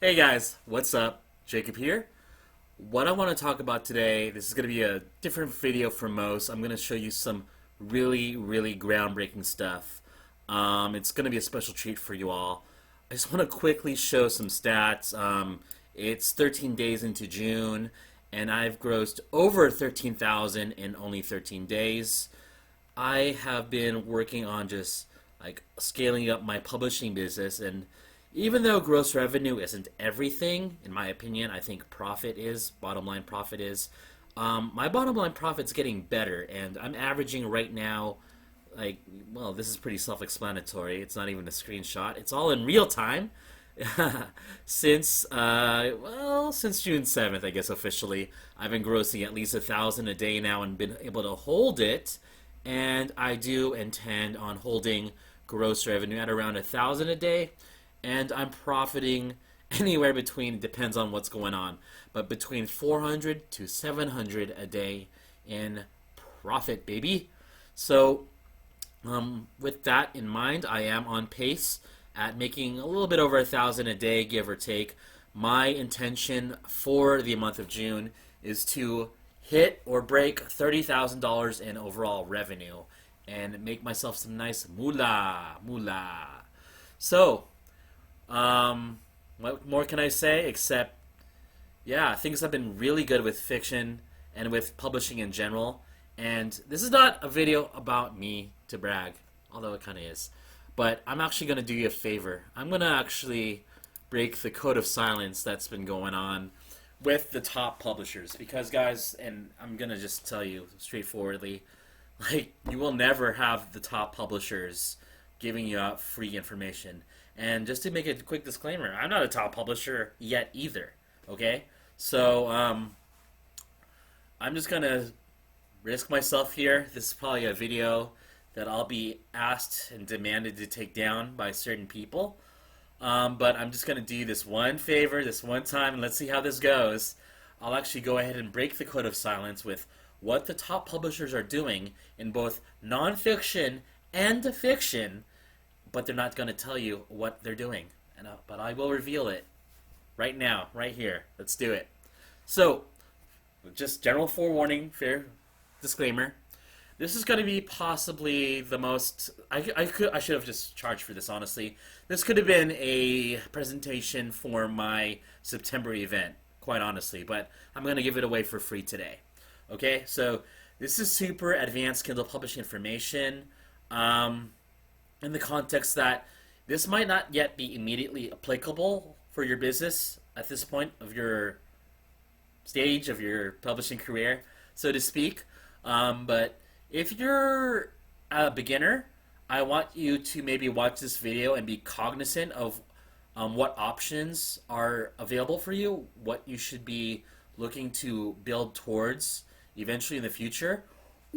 Hey guys, what's up? Jacob here. What I want to talk about today, this is going to be a different video from most. I'm going to show you some really groundbreaking stuff. It's going to be a special treat for you all. I just want to quickly show some stats. It's 13 days into June, and I've grossed over 13,000 in only 13 days. I have been working on just like scaling up my publishing business, and even though gross revenue isn't everything, in my opinion, I think profit is, bottom line profit is. My bottom line profit's getting better, and I'm averaging right now, like, well, this is pretty self-explanatory. It's not even a screenshot. It's all in real time. Since June 7th, I guess officially, I've been grossing at least 1,000 a day now and been able to hold it. And I do intend on holding gross revenue at around 1,000 a day, and I'm profiting anywhere between, depends on what's going on, but between 400 to 700 a day in profit, baby. So with that in mind, I am on pace at making a little bit over 1,000 a day, give or take. My intention for the month of June is to hit or break $30,000 in overall revenue and make myself some nice moolah. So, what more can I say except, yeah, things have been really good with fiction and with publishing in general. And this is not a video about me to brag, although it kind of is. But I'm actually going to do you a favor. I'm going to actually break the code of silence that's been going on with the top publishers. Because, guys, and I'm going to just tell you straightforwardly, like, you will never have the top publishers giving you out free information. And just to make a quick disclaimer, I'm not a top publisher yet either. Okay? So, I'm just going to risk myself here. This is probably a video that I'll be asked and demanded to take down by certain people. But I'm just going to do you this one favor, this one time, and let's see how this goes. I'll actually go ahead and break the code of silence with what the top publishers are doing in both nonfiction and fiction, but they're not going to tell you what they're doing. But I will reveal it right now, right here. Let's do it. So, just general forewarning, fair disclaimer. This is going to be possibly the most. I should have just charged for this, honestly. This could have been a presentation for my September event, quite honestly, but I'm going to give it away for free today. Okay, so this is super advanced Kindle publishing information, in the context that this might not yet be immediately applicable for your business at this point of your stage of your publishing career, so to speak. But if you're a beginner, I want you to maybe watch this video and be cognizant of what options are available for you, what you should be looking to build towards eventually in the future.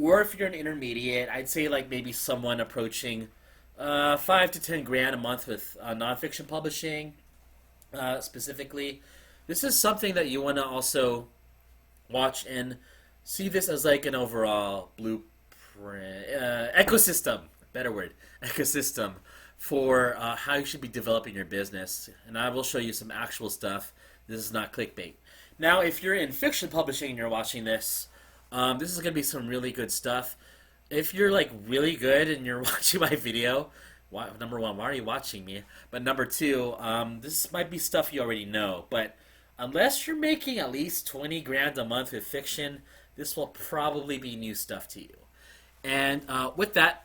Or if you're an intermediate, I'd say like maybe someone approaching 5 to 10 grand a month with nonfiction publishing, specifically. This is something that you want to also watch and see this as like an overall blueprint, ecosystem, better word, ecosystem for how you should be developing your business. And I will show you some actual stuff. This is not clickbait. Now, if you're in fiction publishing and you're watching this, this is going to be some really good stuff. If you're like really good and you're watching my video, number one, why are you watching me? But number two, this might be stuff you already know. But unless you're making at least 20 grand a month with fiction, this will probably be new stuff to you. And with that,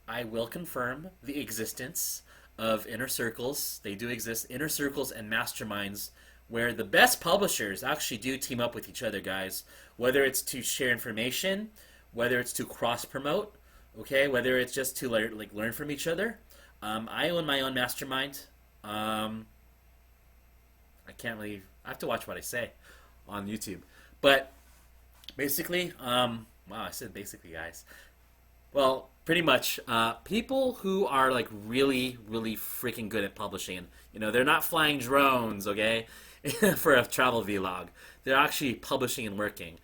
I will confirm the existence of inner circles. They do exist, inner circles and masterminds, where the best publishers actually do team up with each other, guys. Whether it's to share information, whether it's to cross promote, okay, whether it's just to learn from each other. I own my own mastermind. I can't really. I have to watch what I say on YouTube, but basically, wow, I said basically, guys. Well, pretty much, people who are like really freaking good at publishing, you know, they're not flying drones, okay, for a travel vlog. They're actually publishing and working.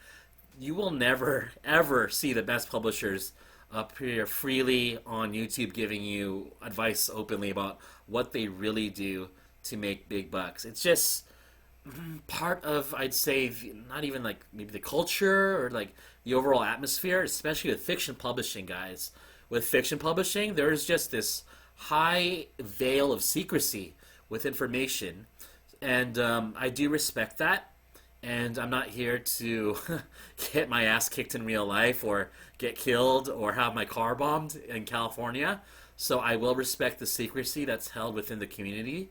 You will never ever see the best publishers appear freely on YouTube giving you advice openly about what they really do to make big bucks. It's just part of, I'd say, not even like maybe the culture or like the overall atmosphere, especially with fiction publishing, guys. With fiction publishing, there's just this high veil of secrecy with information, and I do respect that. And I'm not here to get my ass kicked in real life or get killed or have my car bombed in California. So I will respect the secrecy that's held within the community.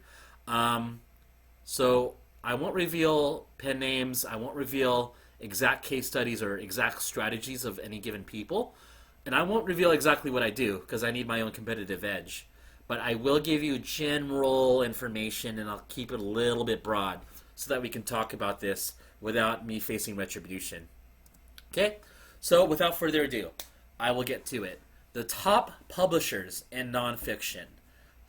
So I won't reveal pen names. I won't reveal exact case studies or exact strategies of any given people. And I won't reveal exactly what I do because I need my own competitive edge. But I will give you general information and I'll keep it a little bit broad so that we can talk about this without me facing retribution. Okay? So without further ado, I will get to it. The top publishers in nonfiction,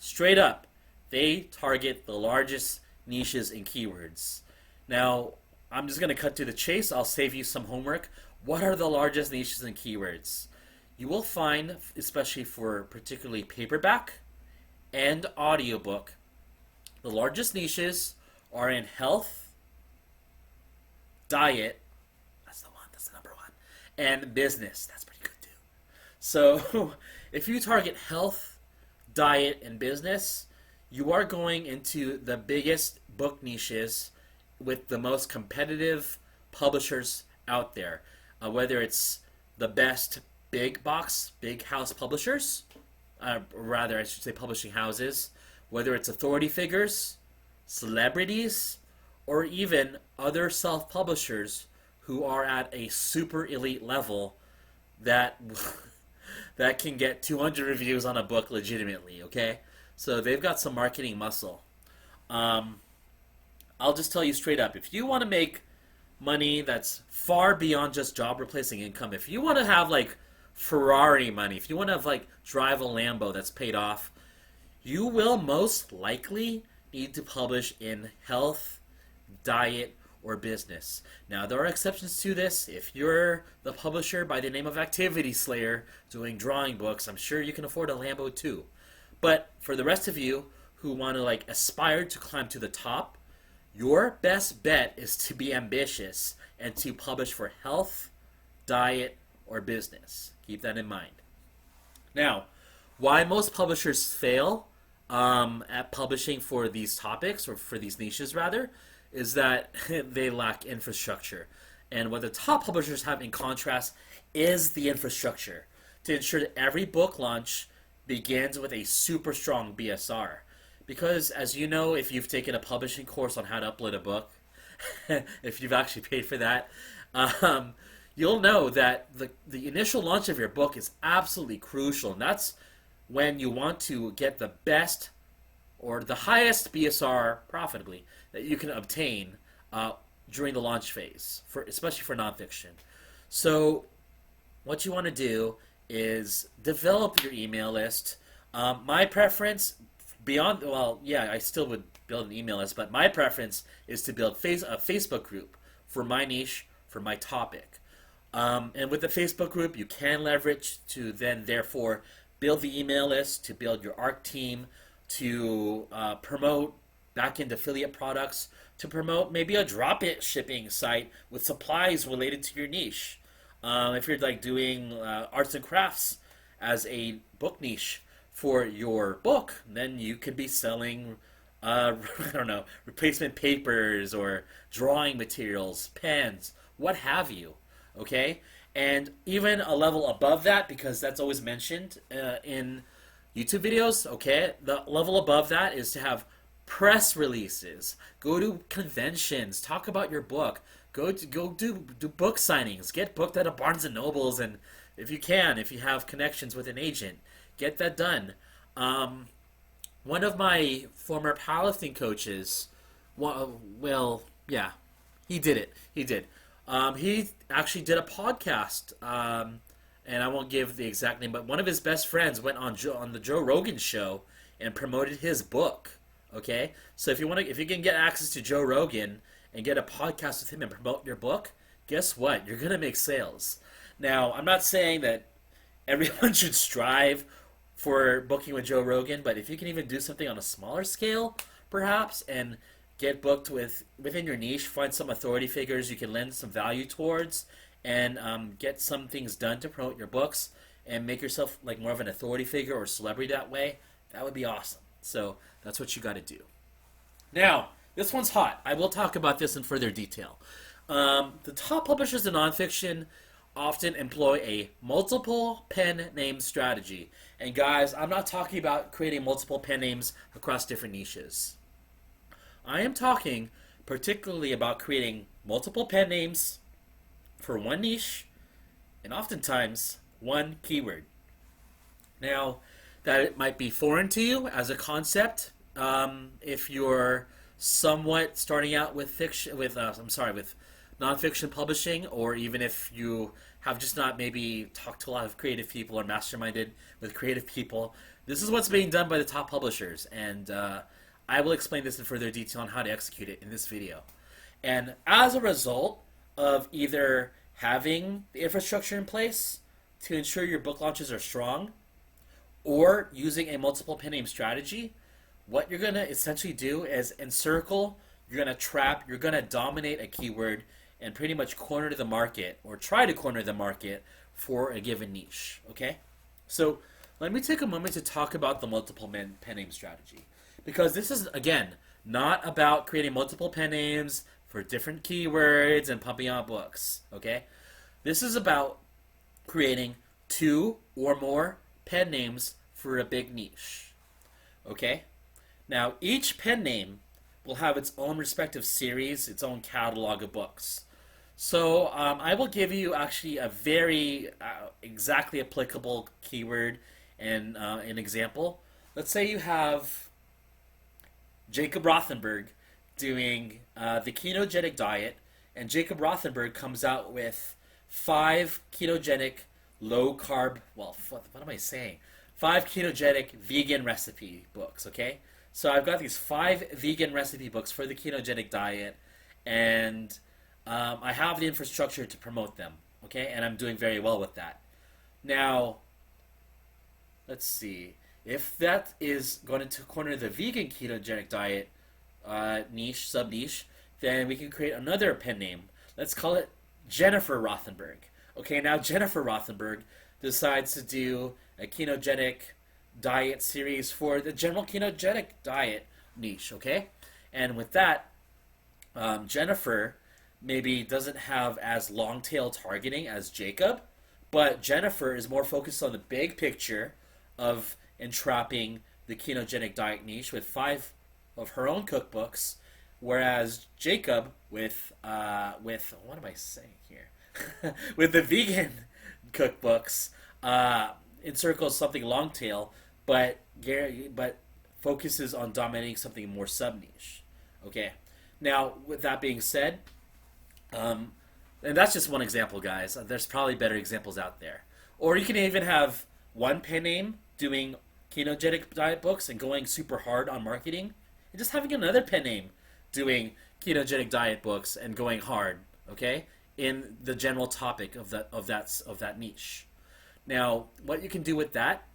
straight up, they target the largest niches and keywords. Now, I'm just going to cut to the chase. I'll save you some homework. What are the largest niches and keywords? You will find, especially for particularly paperback and audiobook, the largest niches are in health, diet, that's the number one, and business. That's pretty good too. So if you target health, diet, and business, you are going into the biggest book niches with the most competitive publishers out there. Whether it's the best big box, big house publishers, rather I should say publishing houses, whether it's authority figures, celebrities, or even other self-publishers who are at a super elite level that that can get 200 reviews on a book legitimately, okay? So they've got some marketing muscle. I'll just tell you straight up, if you want to make money that's far beyond just job replacing income, if you want to have like Ferrari money, if you want to have like drive a Lambo that's paid off, you will most likely need to publish in health, diet, or business. Now, there are exceptions to this. If you're the publisher by the name of Activity Slayer doing drawing books, I'm sure you can afford a Lambo too. But for the rest of you who want to like aspire to climb to the top, your best bet is to be ambitious and to publish for health, diet, or business. Keep that in mind. Now, why most publishers fail at publishing for these topics, or for these niches rather, is that they lack infrastructure. And what the top publishers have in contrast is the infrastructure to ensure that every book launch begins with a super strong BSR. Because as you know, if you've taken a publishing course on how to upload a book, if you've actually paid for that, you'll know that the initial launch of your book is absolutely crucial. And that's when you want to get the best or the highest BSR profitably that you can obtain during the launch phase, especially for nonfiction. So what you want to do is develop your email list. My preference, I still would build an email list, but my preference is to build a Facebook group for my niche, for my topic. And with the Facebook group, you can leverage to then, therefore, build the email list, to build your ARC team, to promote back-end affiliate products, to promote maybe a drop-it shipping site with supplies related to your niche. If you're like doing arts and crafts as a book niche for your book, then you could be selling, I don't know, replacement papers or drawing materials, pens, what have you. Okay? And even a level above that, because that's always mentioned in YouTube videos, okay? The level above that is to have press releases, go to conventions, talk about your book, go do book signings, get booked at a Barnes and Nobles, and if you have connections with an agent, get that done. One of my former powerlifting coaches, he did it. He did. He actually did a podcast, and I won't give the exact name, but one of his best friends went on the Joe Rogan show and promoted his book. Okay, so if you can get access to Joe Rogan and get a podcast with him and promote your book, guess what? You're gonna make sales. Now, I'm not saying that everyone should strive for booking with Joe Rogan, but if you can even do something on a smaller scale perhaps, and get booked within your niche. Find some authority figures you can lend some value towards, and get some things done to promote your books and make yourself like more of an authority figure or celebrity that way. That would be awesome. So that's what you got to do. Now, this one's hot. I will talk about this in further detail. The top publishers in nonfiction often employ a multiple pen name strategy. And guys, I'm not talking about creating multiple pen names across different niches. I am talking particularly about creating multiple pen names for one niche and oftentimes one keyword. Now, that it might be foreign to you as a concept, if you're somewhat starting out with with nonfiction publishing, or even if you have just not maybe talked to a lot of creative people or masterminded with creative people, this is what's being done by the top publishers, and I will explain this in further detail on how to execute it in this video. And as a result of either having the infrastructure in place to ensure your book launches are strong, or using a multiple pen name strategy, what you're going to essentially do is encircle, you're going to trap, you're going to dominate a keyword and pretty much corner the market, or try to corner the market for a given niche, okay? So let me take a moment to talk about the multiple pen name strategy, because this is, again, not about creating multiple pen names for different keywords and pumping out books, okay? This is about creating 2 or more pen names for a big niche, okay? Now, each pen name will have its own respective series, its own catalog of books. So I will give you actually a very exactly applicable keyword and an example. Let's say you have Jacob Rothenberg doing the ketogenic diet, and Jacob Rothenberg comes out with 5 ketogenic low carb, well, what am I saying? 5 ketogenic vegan recipe books, okay? So I've got these 5 vegan recipe books for the ketogenic diet, and I have the infrastructure to promote them, okay? And I'm doing very well with that. Now, let's see. If that is going to corner the vegan ketogenic diet niche, sub-niche, then we can create another pen name. Let's call it Jennifer Rothenberg. Okay, now Jennifer Rothenberg decides to do a ketogenic diet series for the general ketogenic diet niche, okay? And with that, Jennifer maybe doesn't have as long tail targeting as Jacob, but Jennifer is more focused on the big picture of entrapping the ketogenic diet niche with 5 of her own cookbooks, whereas Jacob with what am I saying here? With the vegan cookbooks, encircles something long tail, but focuses on dominating something more sub niche. Okay. Now, with that being said, and that's just one example, guys. There's probably better examples out there. Or you can even have one pen name doing ketogenic diet books and going super hard on marketing, and just having another pen name doing ketogenic diet books and going hard, okay, in the general topic of that niche. Now, what you can do with that,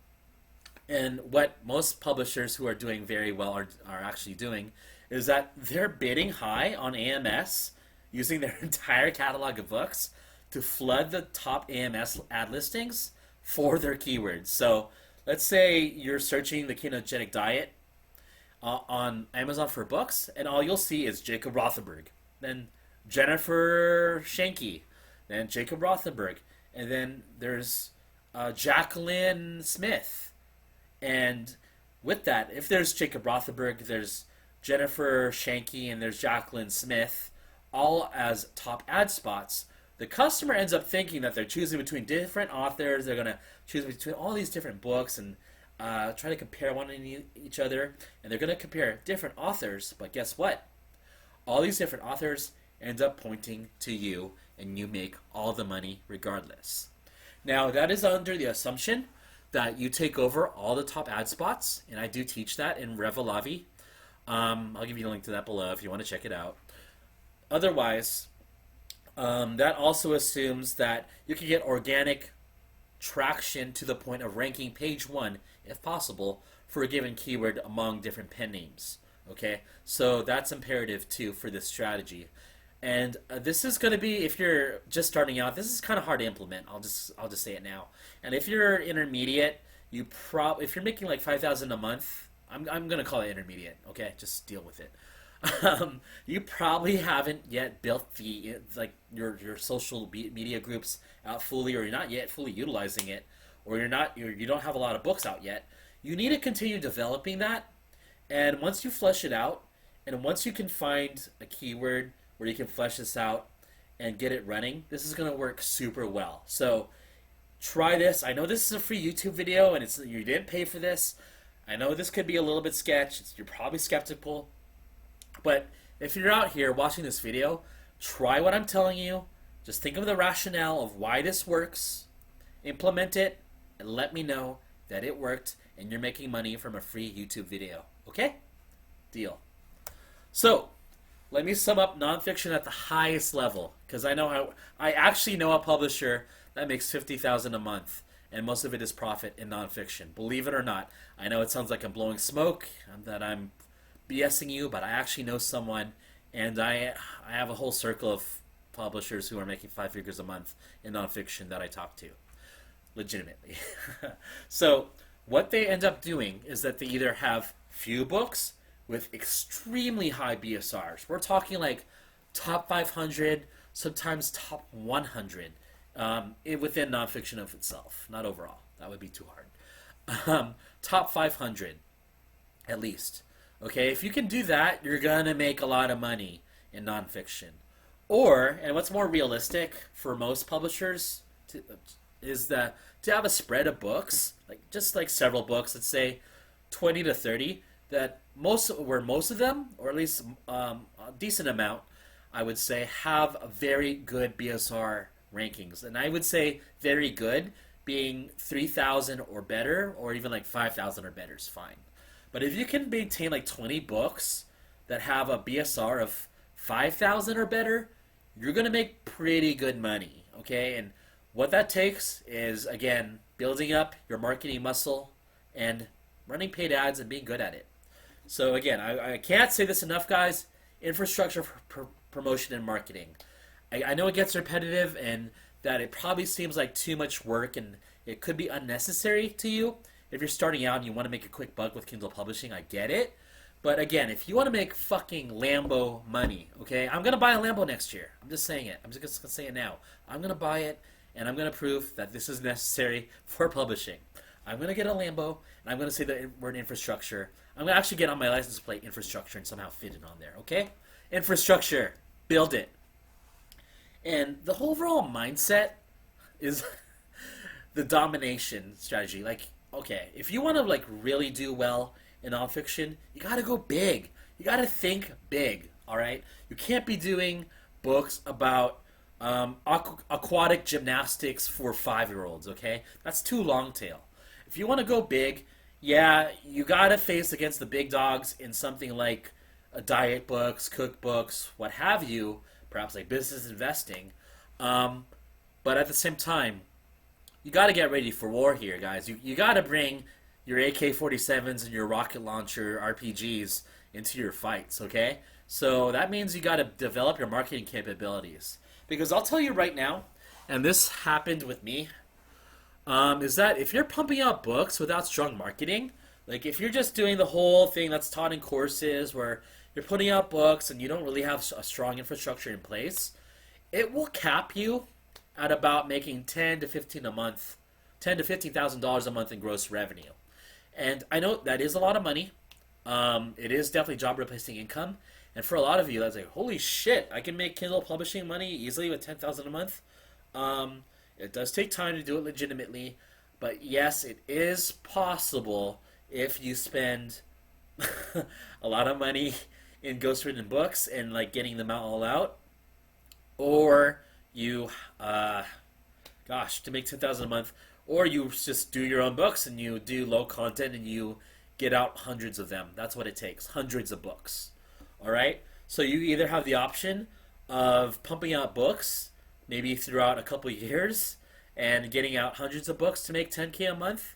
and what most publishers who are doing very well are actually doing, is that they're bidding high on AMS, using their entire catalog of books to flood the top AMS ad listings for their keywords. So let's say you're searching the ketogenic diet on Amazon for books, and all you'll see is Jacob Rothenberg, then Jennifer Shanky, then Jacob Rothenberg, and then there's Jacqueline Smith. And with that, if there's Jacob Rothenberg, there's Jennifer Shanky, and there's Jacqueline Smith, all as top ad spots, the customer ends up thinking that they're choosing between different authors. They're going to choose between all these different books and try to compare one to each other. And they're going to compare different authors. But guess what? All these different authors end up pointing to you, and you make all the money regardless. Now, that is under the assumption that you take over all the top ad spots, and I do teach that in REVELAVI. I'll give you a link to that below if you want to check it out. Otherwise, that also assumes that you can get organic traction to the point of ranking page 1, if possible, for a given keyword among different pen names. Okay, so that's imperative too for this strategy. And this is going to be, if you're just starting out, this is kind of hard to implement. I'll just say it now. And if you're intermediate, if you're making like 5,000 a month, I'm going to call it intermediate. Okay, just deal with it. You probably haven't yet built the like your social media groups out fully, or you're not yet fully utilizing it, or you don't have a lot of books out yet. You need to continue developing that, and once you flesh it out, and once you can find a keyword where you can flesh this out and get it running, this is going to work super well. So try this. I know this is a free YouTube video, and you didn't pay for this. I know this could be a little bit sketch. You're probably skeptical. But if you're out here watching this video, try what I'm telling you. Just think of the rationale of why this works, implement it, and let me know that it worked and you're making money from a free YouTube video. Okay? Deal. So, let me sum up nonfiction at the highest level, because I actually know a publisher that makes $50,000 a month, and most of it is profit in nonfiction. Believe it or not. I know it sounds like I'm blowing smoke, that I'm BSing you, but I actually know someone, and I have a whole circle of publishers who are making 5 figures a month in nonfiction that I talk to, legitimately. So what they end up doing is that they either have few books with extremely high BSRs. We're talking like top 500, sometimes top 100 within nonfiction of itself, not overall. That would be too hard. Top 500, at least. Okay, if you can do that, you're going to make a lot of money in nonfiction. Or, and what's more realistic for most publishers is to have a spread of books, just like several books, let's say 20 to 30, that most of them, or at least a decent amount, I would say, have a very good BSR rankings. And I would say very good being 3,000 or better, or even like 5,000 or better is fine. But if you can maintain like 20 books that have a BSR of 5,000 or better, you're going to make pretty good money, okay? And what that takes is, again, building up your marketing muscle and running paid ads and being good at it. So again, I can't say this enough, guys. Infrastructure for promotion and marketing. I know it gets repetitive and that it probably seems like too much work and it could be unnecessary to you. If you're starting out and you want to make a quick buck with Kindle publishing, I get it. But again, if you want to make fucking Lambo money, okay, I'm going to buy a Lambo next year. I'm just saying it. I'm just going to say it now. I'm going to buy it, and I'm going to prove that this is necessary for publishing. I'm going to get a Lambo, and I'm going to say the word infrastructure. I'm going to actually get on my license plate infrastructure and somehow fit it on there, okay? Infrastructure. Build it. And the whole overall mindset is the domination strategy. Like, okay, if you want to like really do well in nonfiction, you got to go big. You got to think big, all right? You can't be doing books about aquatic gymnastics for 5-year-olds, okay? That's too long tail. If you want to go big, yeah, you got to face against the big dogs in something like diet books, cookbooks, what have you, perhaps like business investing. But at the same time, you got to get ready for war here, guys. You got to bring your AK-47s and your rocket launcher RPGs into your fights, okay? So that means you got to develop your marketing capabilities. Because I'll tell you right now, and this happened with me, is that if you're pumping out books without strong marketing, like if you're just doing the whole thing that's taught in courses where you're putting out books and you don't really have a strong infrastructure in place, it will cap you at about making $10 to $15,000 a month in gross revenue. And I know that is a lot of money. It is definitely job replacing income. And for a lot of you, that's like, holy shit, I can make Kindle publishing money easily with $10,000 a month. It does take time to do it legitimately, but yes, it is possible if you spend a lot of money in ghostwritten books and like getting them all out, or you, to make $10,000 a month, or you just do your own books and you do low content and you get out hundreds of them. That's what it takes, hundreds of books. All right. So you either have the option of pumping out books maybe throughout a couple years and getting out hundreds of books to make $10K a month,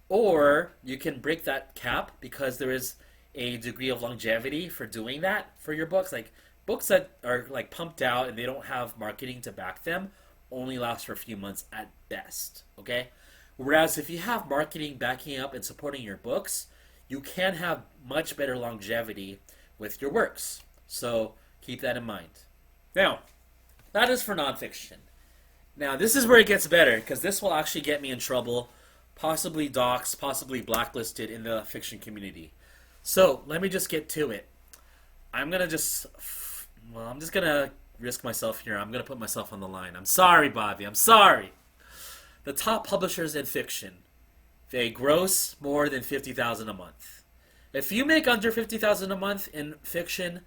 or you can break that cap because there is a degree of longevity for doing that for your books. Like books that are like pumped out and they don't have marketing to back them only last for a few months at best. Okay? Whereas if you have marketing backing up and supporting your books, you can have much better longevity with your works. So keep that in mind. Now, that is for nonfiction. Now, this is where it gets better because this will actually get me in trouble, possibly doxxed, possibly blacklisted in the fiction community. So let me just get to it. I'm just gonna risk myself here. I'm gonna put myself on the line. I'm sorry, Bobby. I'm sorry. The top publishers in fiction, they gross more than $50,000 a month. If you make under $50,000 a month in fiction,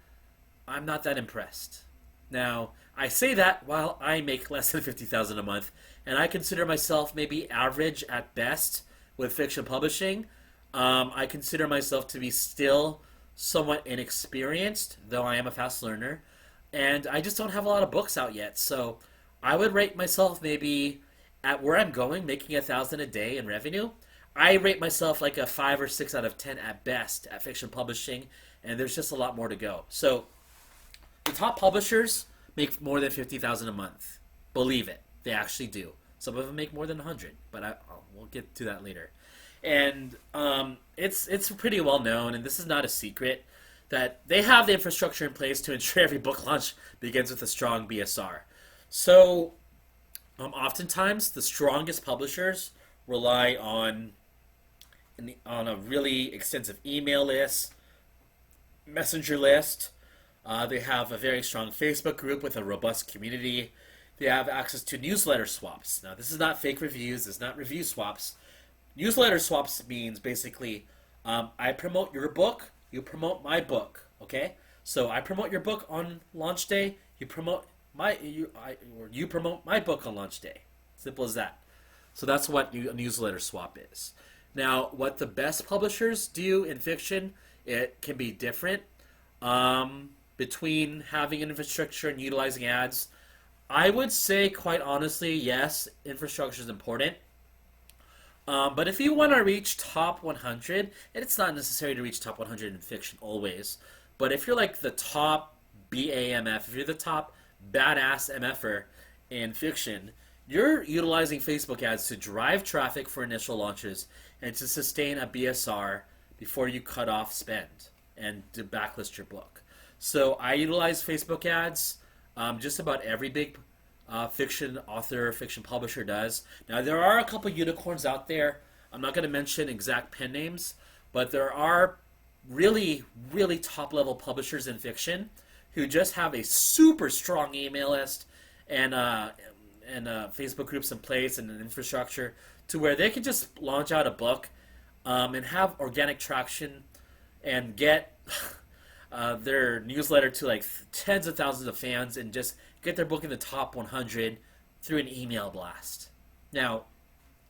I'm not that impressed. Now, I say that while I make less than $50,000 a month, and I consider myself maybe average at best with fiction publishing. I consider myself to be still somewhat inexperienced, though I am a fast learner, and I just don't have a lot of books out yet. So I would rate myself maybe at where I'm going, making $1,000 a day in revenue. I rate myself like a 5 or 6 out of 10 at best at fiction publishing, and there's just a lot more to go. So the top publishers make more than $50,000 a month. Believe it, they actually do. Some of them make more than 100, but we'll get to that later. And it's pretty well known, and this is not a secret, that they have the infrastructure in place to ensure every book launch begins with a strong BSR. So oftentimes the strongest publishers rely on a really extensive email list, messenger list. They have a very strong Facebook group with a robust community. They have access to newsletter swaps. Now, this is not fake reviews. It's not review swaps. Newsletter swaps means basically I promote your book, you promote my book. Okay, so I promote your book on launch day. You promote you promote my book on launch day. Simple as that. So that's what a newsletter swap is. Now, what the best publishers do in fiction, it can be different between having an infrastructure and utilizing ads. I would say, quite honestly, yes, infrastructure is important. But if you want to reach top 100, and it's not necessary to reach top 100 in fiction always, but if you're like the top BAMF, if you're the top badass MFer in fiction, you're utilizing Facebook ads to drive traffic for initial launches and to sustain a BSR before you cut off spend and to backlist your book. So I utilize Facebook ads. Just about every big fiction author, fiction publisher does. Now, there are a couple unicorns out there. I'm not going to mention exact pen names, but there are really, really top-level publishers in fiction who just have a super strong email list and Facebook groups in place and an infrastructure to where they can just launch out a book and have organic traction and get their newsletter to like tens of thousands of fans and just get their book in the top 100 through an email blast. Now,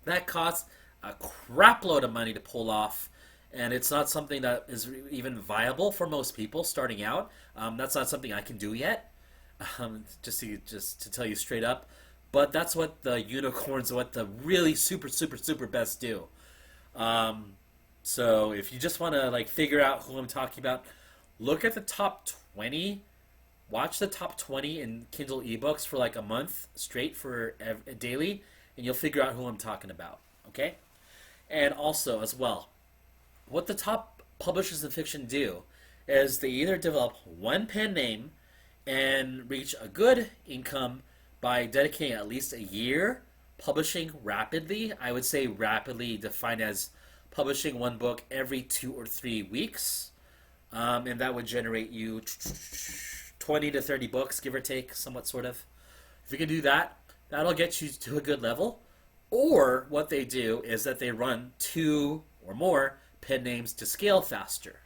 that costs a crap load of money to pull off, and it's not something that is even viable for most people starting out. That's not something I can do yet, just to tell you straight up. But that's what the unicorns, what the really super, super, super best do. So if you just want to like figure out who I'm talking about, look at the top 20. Watch the top 20 in Kindle ebooks for like a month straight for daily, and you'll figure out who I'm talking about. Okay? And also, as well, what the top publishers in fiction do is they either develop one pen name and reach a good income by dedicating at least a year publishing rapidly. I would say rapidly defined as publishing one book every 2 or 3 weeks. And that would generate you 20 to 30 books, give or take, somewhat sort of. If you can do that, that'll get you to a good level. Or what they do is that they run 2 or more pen names to scale faster.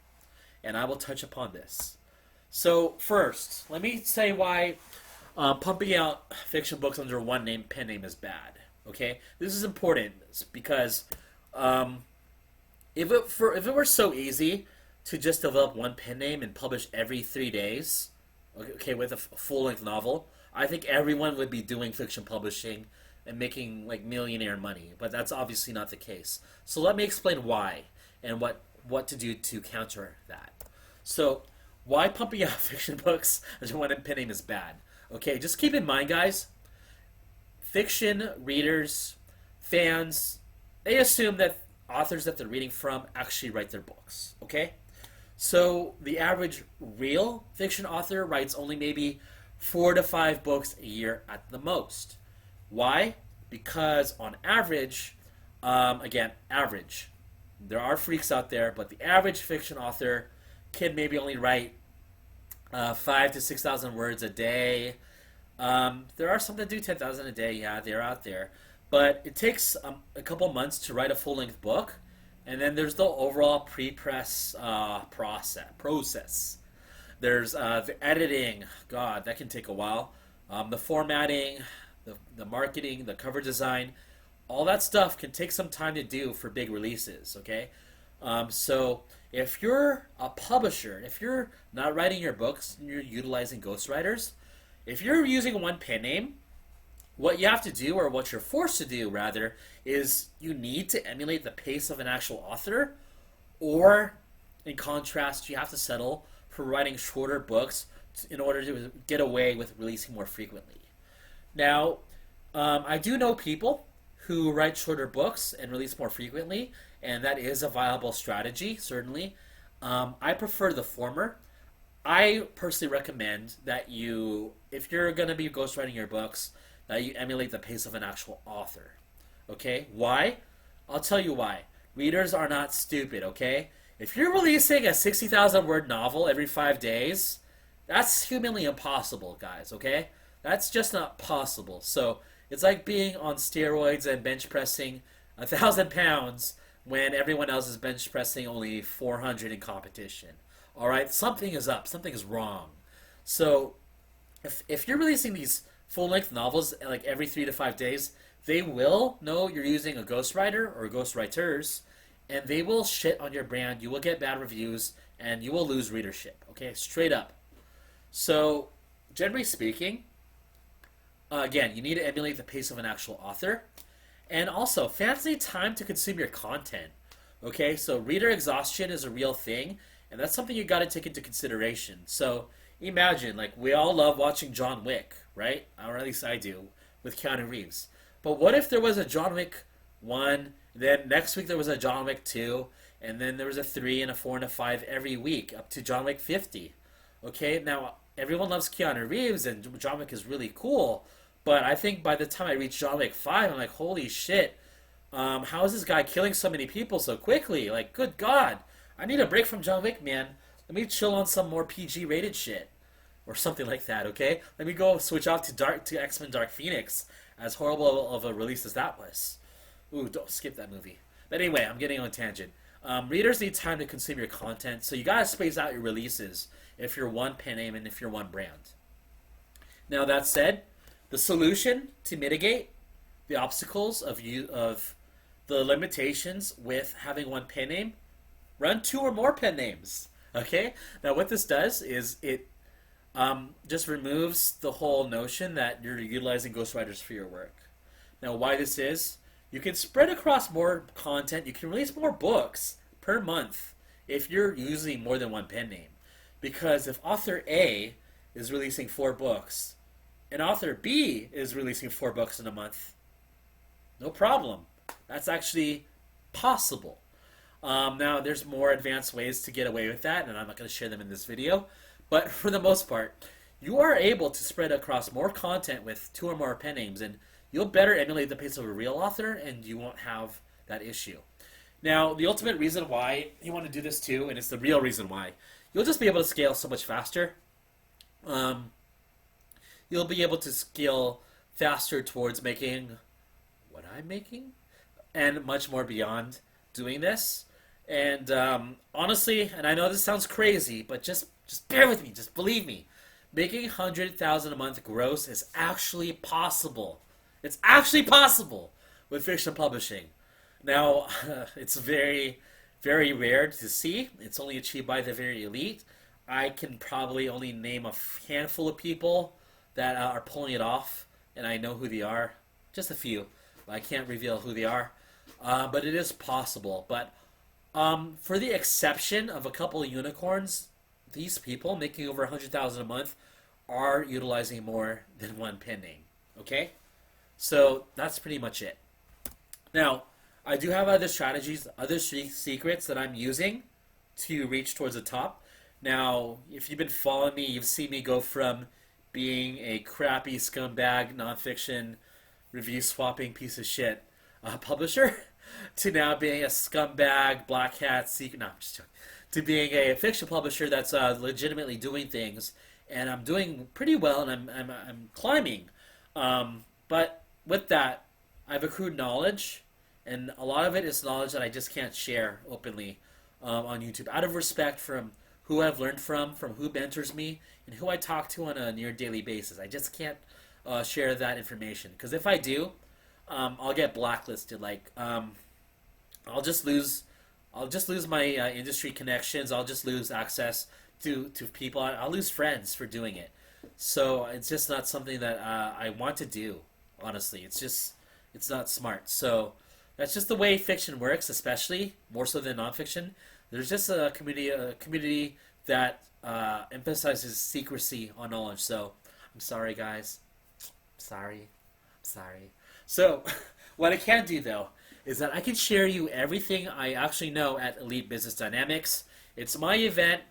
And I will touch upon this. So first, let me say why pumping out fiction books under one pen name is bad. Okay, this is important because if it were so easy to just develop one pen name and publish every 3 days, okay, with a full-length novel, I think everyone would be doing fiction publishing and making like millionaire money. But that's obviously not the case. So let me explain why and what what to do to counter that. So, why pumping out fiction books as one pen name is bad? Okay, just keep in mind, guys, fiction readers, fans, they assume that authors that they're reading from actually write their books. Okay? So, the average real fiction author writes only maybe 4 to 5 books a year at the most. Why? Because on average, again, average. There are freaks out there, but the average fiction author can maybe only write 5 to 6,000 words a day. There are some that do 10,000 a day. Yeah, they're out there. But it takes a couple months to write a full-length book. And then there's the overall pre-press process. There's the editing. God, that can take a while. The formatting, the marketing, the cover design. All that stuff can take some time to do for big releases, okay? So if you're a publisher, if you're not writing your books and you're utilizing ghostwriters, if you're using one pen name, what you have to do, or what you're forced to do rather, is you need to emulate the pace of an actual author, or in contrast, you have to settle for writing shorter books in order to get away with releasing more frequently. Now, I do know people who write shorter books and release more frequently, and that is a viable strategy, certainly. I prefer the former. I personally recommend that you, if you're going to be ghostwriting your books, that you emulate the pace of an actual author. Okay? Why? I'll tell you why. Readers are not stupid, okay? If you're releasing a 60,000 word novel every 5 days, that's humanly impossible, guys, okay? That's just not possible. So it's like being on steroids and bench pressing 1,000 pounds when everyone else is bench pressing only 400 in competition. All right, something is up. Something is wrong. So if you're releasing these full-length novels like every 3 to 5 days, they will know you're using a ghostwriter or ghostwriters, and they will shit on your brand. You will get bad reviews, and you will lose readership. Okay, straight up. So, generally speaking, again, you need to emulate the pace of an actual author. And also, fans need time to consume your content. Okay, so reader exhaustion is a real thing, and that's something you got to take into consideration. So, imagine, like, we all love watching John Wick, right? Or at least I do, with Keanu Reeves. But what if there was a John Wick 1, then next week there was a John Wick 2, and then there was a 3 and a 4 and a 5 every week, up to John Wick 50? Okay, now, everyone loves Keanu Reeves, and John Wick is really cool, but I think by the time I reach John Wick 5, I'm like, holy shit, how is this guy killing so many people so quickly? Like, good God, I need a break from John Wick, man. Let me chill on some more PG rated shit. Or something like that, okay? Let me go switch off to X-Men Dark Phoenix, as horrible of a release as that was. Ooh, don't skip that movie. But anyway, I'm getting on a tangent. Readers need time to consume your content, so you gotta space out your releases if you're one pen name and if you're one brand. Now, that said, the solution to mitigate the obstacles of the limitations with having one pen name, run 2 or more pen names. Okay? Now, what this does is it just removes the whole notion that you're utilizing ghostwriters for your work. Now, why this is, you can spread across more content. You can release more books per month if you're using more than one pen name. Because if author A is releasing 4 books and author B is releasing 4 books in a month, no problem. That's actually possible. Now, there's more advanced ways to get away with that, and I'm not going to share them in this video. But for the most part, you are able to spread across more content with 2 or more pen names, and you'll better emulate the pace of a real author, and you won't have that issue. Now, the ultimate reason why you want to do this too, and it's the real reason why, you'll just be able to scale so much faster. You'll be able to scale faster towards making what I'm making, and much more beyond doing this. And honestly, and I know this sounds crazy, but just bear with me, just believe me. Making $100,000 a month gross is actually possible. It's actually possible with fiction publishing. Now, it's very, very rare to see. It's only achieved by the very elite. I can probably only name a handful of people that are pulling it off, and I know who they are. Just a few. I can't reveal who they are. But it is possible. But For the exception of a couple of unicorns, these people making over 100,000 a month are utilizing more than one pen name. Okay, so that's pretty much it. Now, I do have other strategies, other secrets that I'm using to reach towards the top. Now, if you've been following me, you've seen me go from being a crappy scumbag nonfiction review swapping piece of shit publisher to now being a scumbag black hat secret. No, I'm just joking. To being a fiction publisher that's legitimately doing things, and I'm doing pretty well, and I'm climbing. But with that, I've accrued knowledge, and a lot of it is knowledge that I just can't share openly on YouTube, out of respect from who I've learned from who mentors me, and who I talk to on a near daily basis. I just can't share that information, because if I do, I'll get blacklisted. Like, I'll just lose, my industry connections. I'll just lose access to people. I'll lose friends for doing it. So it's just not something that I want to do. Honestly, it's not smart. So that's just the way fiction works, especially more so than nonfiction. There's just a community that emphasizes secrecy on knowledge. So I'm sorry, guys. I'm sorry. So what I can do though is that I can share you everything I actually know at Elite Business Dynamics. It's my event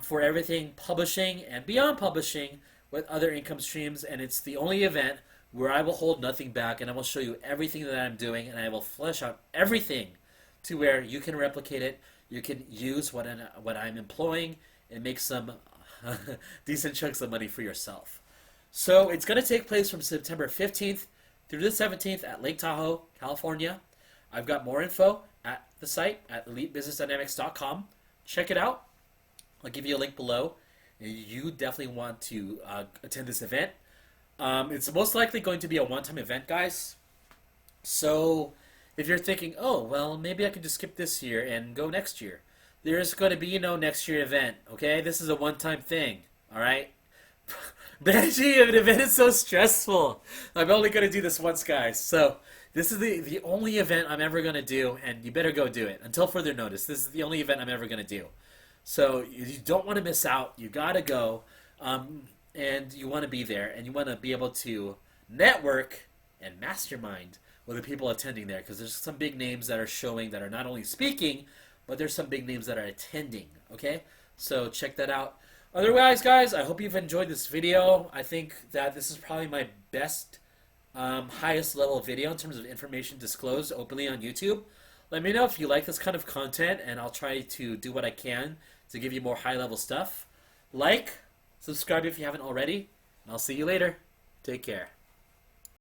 for everything publishing and beyond publishing with other income streams, and it's the only event where I will hold nothing back, and I will show you everything that I'm doing, and I will flesh out everything to where you can replicate it, you can use what I'm employing, and make some decent chunks of money for yourself. So it's going to take place from September 15th through the 17th at Lake Tahoe, California. I've got more info at the site at elitebusinessdynamics.com. Check it out. I'll give you a link below. You definitely want to attend this event. It's most likely going to be a one-time event, guys. So if you're thinking, oh, well, maybe I could just skip this year and go next year, there's going to be no next year event, okay? This is a one-time thing, all right? Managing an event is so stressful. I'm only going to do this once, guys. So this is the only event I'm ever going to do, and you better go do it. Until further notice, this is the only event I'm ever going to do. So you don't want to miss out. You got to go, and you want to be there, and you want to be able to network and mastermind with the people attending there, because there's some big names that are showing that are not only speaking, but there's some big names that are attending, okay? So check that out. Otherwise, guys, I hope you've enjoyed this video. I think that this is probably my best, highest level video in terms of information disclosed openly on YouTube. Let me know if you like this kind of content, and I'll try to do what I can to give you more high-level stuff. Like, subscribe if you haven't already, and I'll see you later. Take care.